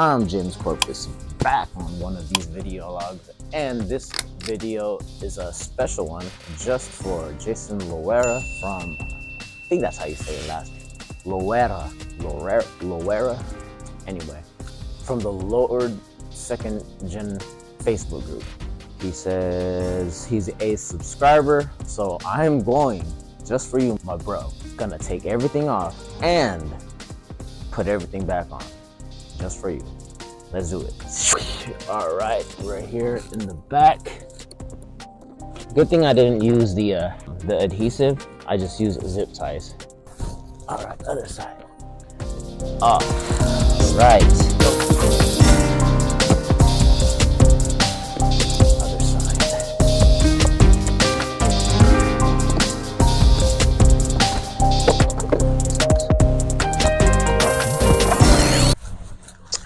I'm James Corpus, back on one of these video logs, and this video is a special one just for Jason Loera from, I think that's how you say it last name, Loera, anyway, from the Lord 2nd Gen Facebook group. He says he's a subscriber, so I'm going, just for you, my bro, gonna take everything off and put everything back on, just for you. Let's do it. All right, right here in the back. Good thing I didn't use the adhesive. I just used zip ties. All right, other side. All right.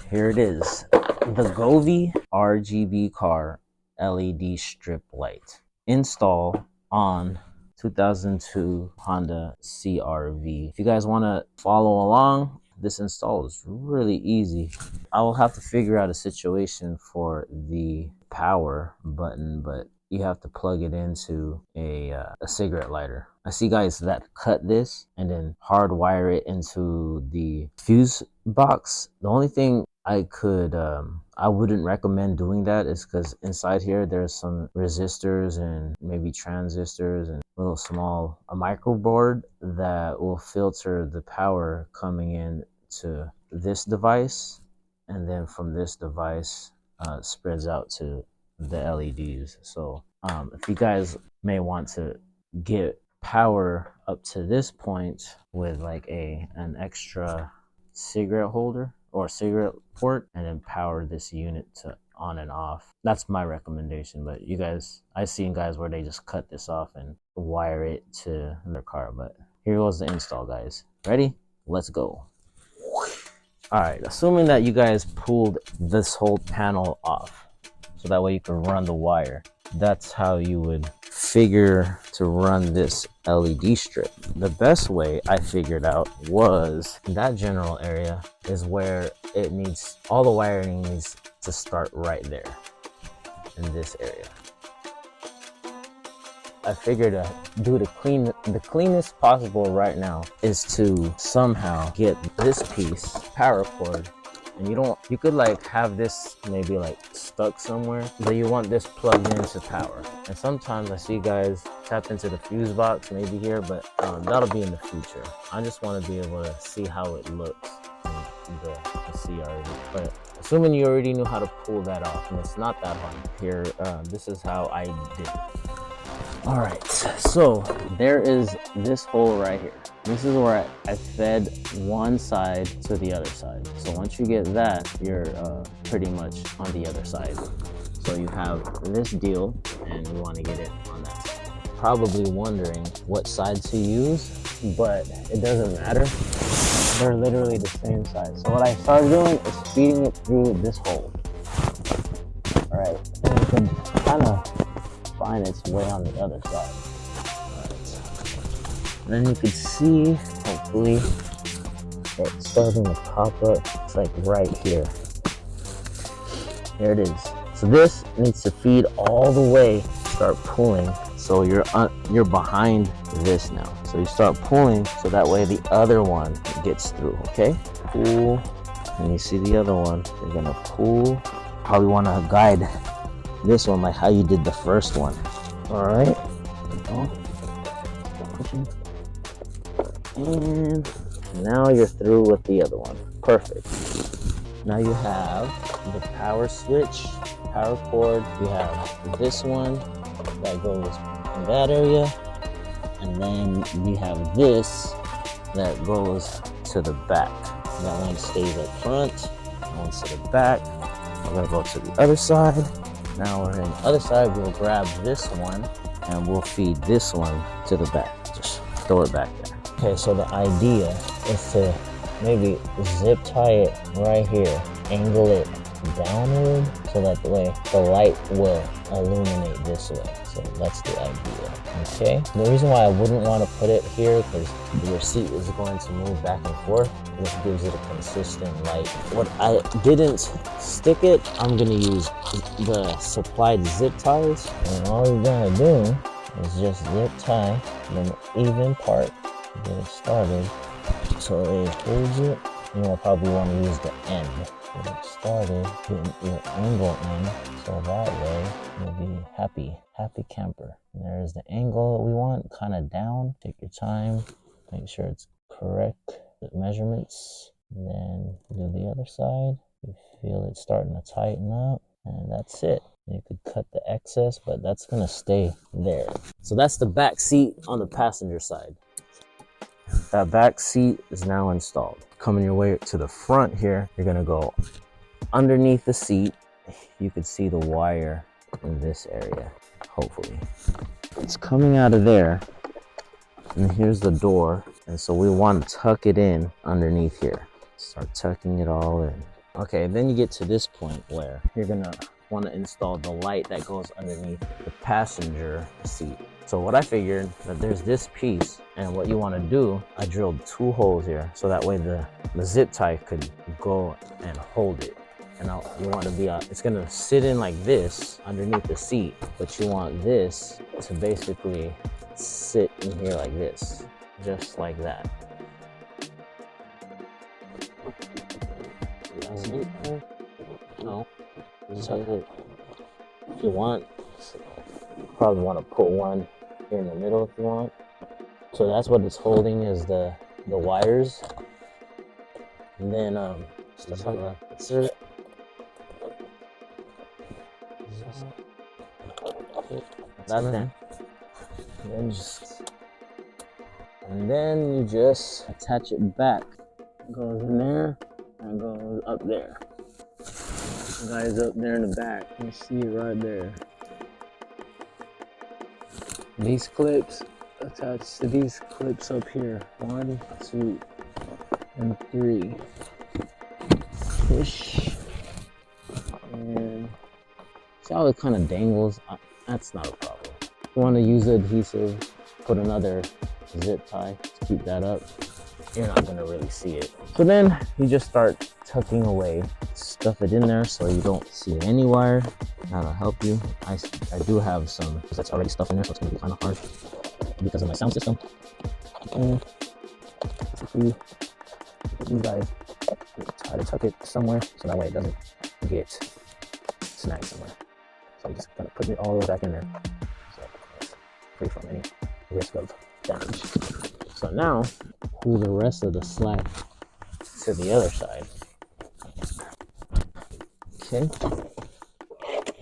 Here it is, the Govee RGB car LED strip light. Install on 2002 Honda CRV. If you guys want to follow along, this install is really easy. I will have to figure out a situation for the power button, but you have to plug it into a cigarette lighter. I see guys that cut this and then hardwire it into the fuse box. The only thing I wouldn't recommend doing that is because inside here there's some resistors and maybe transistors and a microboard that will filter the power coming in to this device, and then from this device spreads out to the LEDs. So if you guys may want to get power up to this point with like an extra cigarette holder or cigarette port, and then power this unit to on and off. That's my recommendation, but you guys, I've seen guys where they just cut this off and wire it to their car. But here goes the install, guys. Ready? Let's go. All right, assuming that you guys pulled this whole panel off so that way you can run the wire. That's how you would figure to run this LED strip. The best way I figured out was that general area is where it needs, all the wiring needs to start right there in this area. I figured to do the cleanest possible right now is to somehow get this piece power cord. And you could like have this maybe like stuck somewhere, but you want this plugged into power. And sometimes I see guys tap into the fuse box maybe here, but that'll be in the future. I just want to be able to see how it looks in the CRV. But assuming you already knew how to pull that off, and it's not that hard here, this is how I did it. All right, so there is this hole right here. This is where I fed one side to the other side. So once you get that, you're pretty much on the other side. So you have this deal, and you want to get it on that side. Probably wondering what side to use, but it doesn't matter. They're literally the same size. So what I started doing is feeding it through this hole. All right, and you can kind of find its way on the other side. Then you can see, hopefully, it's starting to pop up. It's like right here. There it is. So this needs to feed all the way, start pulling. So you're behind this now. So you start pulling so that way the other one gets through, okay? Pull, and you see the other one. You're gonna pull. Probably wanna guide this one like how you did the first one. All right. Pushing. And now you're through with the other one. Perfect. Now you have the power switch, power cord. You have this one that goes in that area. And then you have this that goes to the back. That one stays up front, that one's to the back. We're gonna go to the other side. Now we're in the other side, we'll grab this one and we'll feed this one to the back. Just throw it back there. Okay, so the idea is to maybe zip tie it right here, angle it downward so that the way the light will illuminate this way. So that's the idea. Okay. The reason why I wouldn't want to put it here because your seat is going to move back and forth. This gives it a consistent light. What I didn't stick it, I'm gonna use the supplied zip ties. And all you're gonna do is just zip tie an even part, get it started. So it holds it. You're gonna probably want to use the end. Get it started, getting your angle in, so that way you'll be happy camper. And there's the angle we want, kind of down. Take your time, make sure it's correct, the measurements, and then do the other side. You feel it starting to tighten up, and that's it. You could cut the excess, but that's gonna stay there. So that's the back seat on the passenger side. That back seat is now installed. Coming your way to the front here, you're gonna go underneath the seat. You could see the wire in this area, hopefully. It's coming out of there, and here's the door. And so we want to tuck it in underneath here. Start tucking it all in. Okay, then you get to this point where you're gonna want to install the light that goes underneath the passenger seat. So what I figured, that there's this piece, and what you want to do, I drilled 2 holes here so that way the zip tie could go and hold it. And you want to be it's going to sit in like this underneath the seat, but you want this to basically sit in here like this, just like that. No, just like it. If you want, probably want to put one here in the middle if you want. So that's what it's holding, is the wires. And then that's it. That's it. And then you just attach it back. It goes in there and goes up there. The guy's up there in the back. You see it right there. These clips attached to these clips up here. 1, 2, and 3. Push. And see how it kind of dangles? That's not a problem. If you want to use the adhesive, put another zip tie to keep that up. You're not going to really see it. So then you just start tucking away. Stuff it in there so you don't see any wire. That'll help you. I do have some that's already stuff in there, so it's going to be kind of hard because of my sound system. And you guys try to tuck it somewhere so that way it doesn't get snagged somewhere. So I'm just going to put it all back in there so it's free from any risk of damage. So now pull the rest of the slack to the other side. Okay.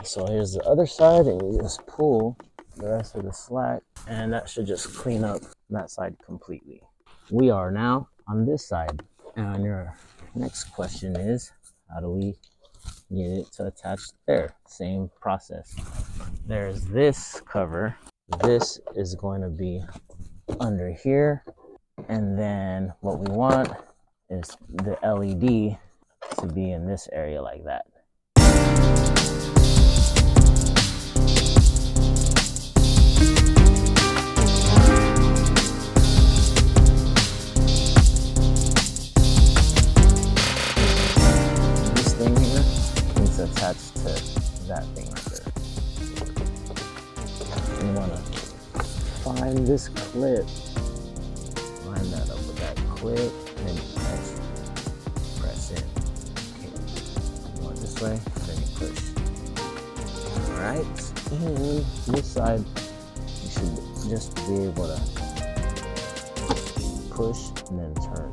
So here's the other side, and you just pull the rest of the slack, and that should just clean up that side completely. We are now on this side, and your next question is, how do we get it to attach there? Same process. There's this cover. This is going to be under here, and then what we want is the LED to be in this area like that. This thing here is attached to that thing right there. You want to find this clip, line that up with that clip, and then you press in. Okay. You want this way, then you push. Alright, and this side, you should just be able to push and then turn.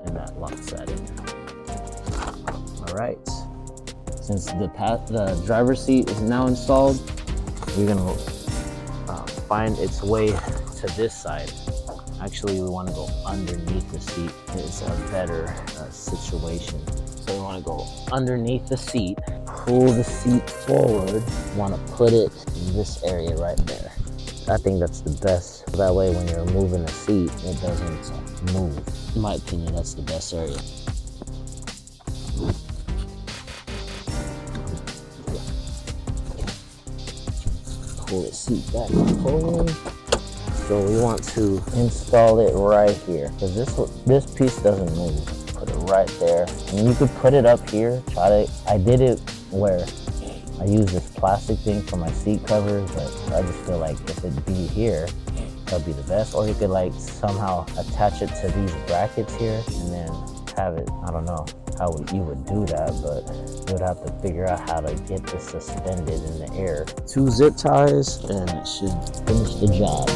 And that locks that in. Alright, since the driver's seat is now installed, we're gonna find its way to this side. Actually, we want to go underneath the seat. It's a better situation. So we want to go underneath the seat, pull the seat forward. Want to put it in this area right there. I think that's the best. That way, when you're moving the seat, it doesn't move. In my opinion, that's the best area. pull the seat back and pull in. So we want to install it right here because this piece doesn't move. Put it right there. And you could put it up here. I did it where I use this plastic thing for my seat covers, but I just feel like if it'd be here, that'd be the best. Or you could like somehow attach it to these brackets here and then have it, I don't know how you would do that, but you would have to figure out how to get this suspended in the air. 2 zip ties and it should finish the job.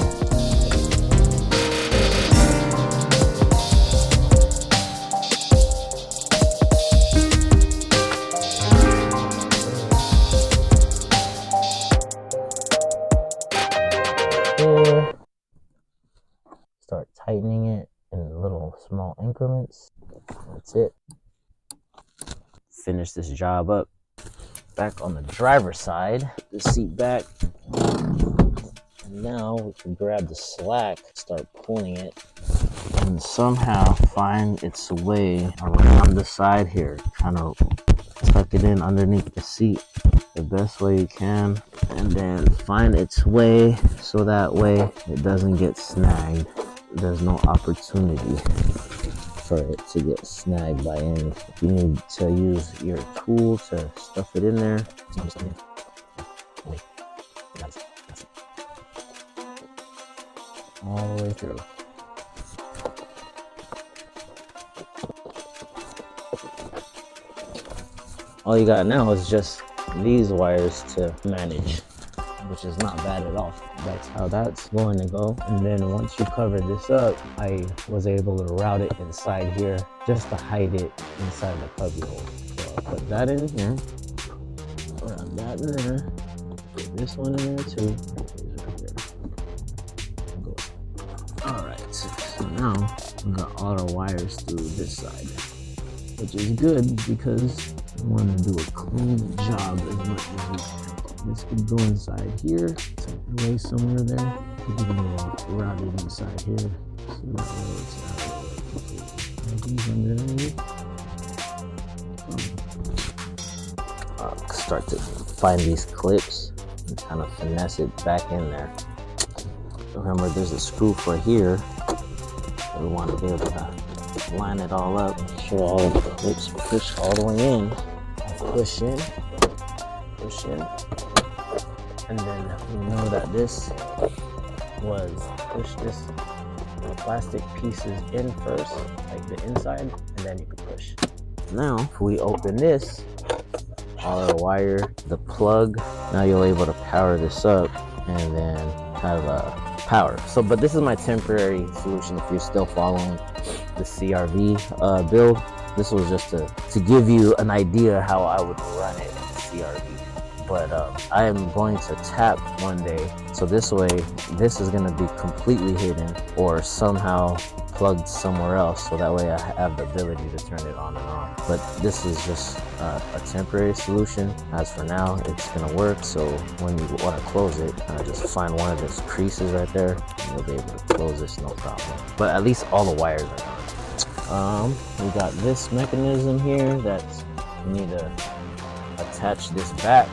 Start tightening it in little small increments. That's it. Finish this job up. Back on the driver's side, the seat back. And now we can grab the slack, start pulling it, and somehow find its way around the side here. Kind of tuck it in underneath the seat the best way you can, and then find its way so that way it doesn't get snagged. There's no opportunity for it to get snagged by any. If you need to use your tool to stuff it in there, all the way through. All you got now is just these wires to manage, which is not bad at all. That's how that's going to go. And then once you cover this up, I was able to route it inside here just to hide it inside the cubby hole. So I'll put that in here, put that in there, put this one in there too. All right, so now we got all our wires through this side, which is good because I want to do a clean job as much as we can. This could go inside here, tucked away somewhere there. We can route it inside here, so that way it's out. These underneath. Start to find these clips and kind of finesse it back in there. Remember, there's a screw for here. We want to be able to line it all up. Make sure all of the clips push all the way in. Push in, push in. And then we know that this was push this plastic pieces in first, like the inside, and then you can push. Now, if we open this, all our wire, the plug, now you're able to power this up and then have power. So, but this is my temporary solution if you're still following the CRV build. This was just to give you an idea how I would run it in CRV. But I am going to tap one day, so this way this is going to be completely hidden or somehow plugged somewhere else, so that way I have the ability to turn it on and on. But this is just a temporary solution. As for now, it's going to work. So when you want to close it, just find one of those creases right there and you'll be able to close this, no problem. But at least all the wires are on. We got this mechanism here that we need to attach this back.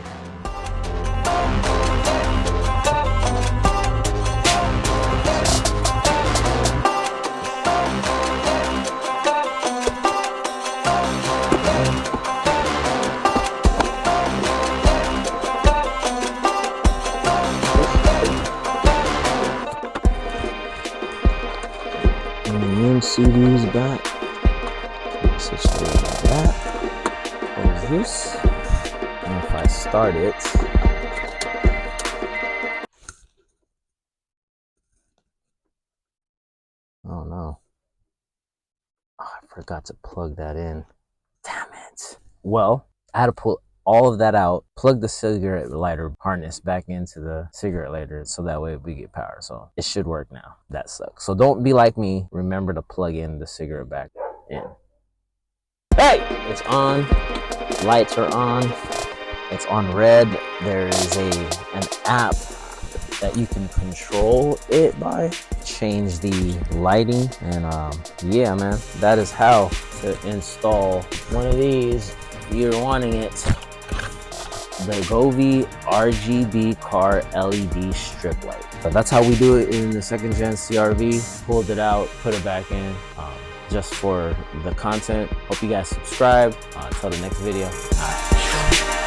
CD's back. Switch to that. Close this. And if I start it, oh no. Oh, I forgot to plug that in. Damn it. Well, I had to pull all of that out, plug the cigarette lighter harness back into the cigarette lighter so that way we get power. So it should work now. That sucks. So don't be like me. Remember to plug in the cigarette back in. Hey, it's on. Lights are on. It's on red. There is an app that you can control it by. Change the lighting, and yeah, man, that is how to install one of these if you're wanting it. the Govee RGB car LED strip light. So that's how we do it in the second gen CRV. Pulled it out, put it back in, just for the content. Hope you guys subscribe. Until the next video.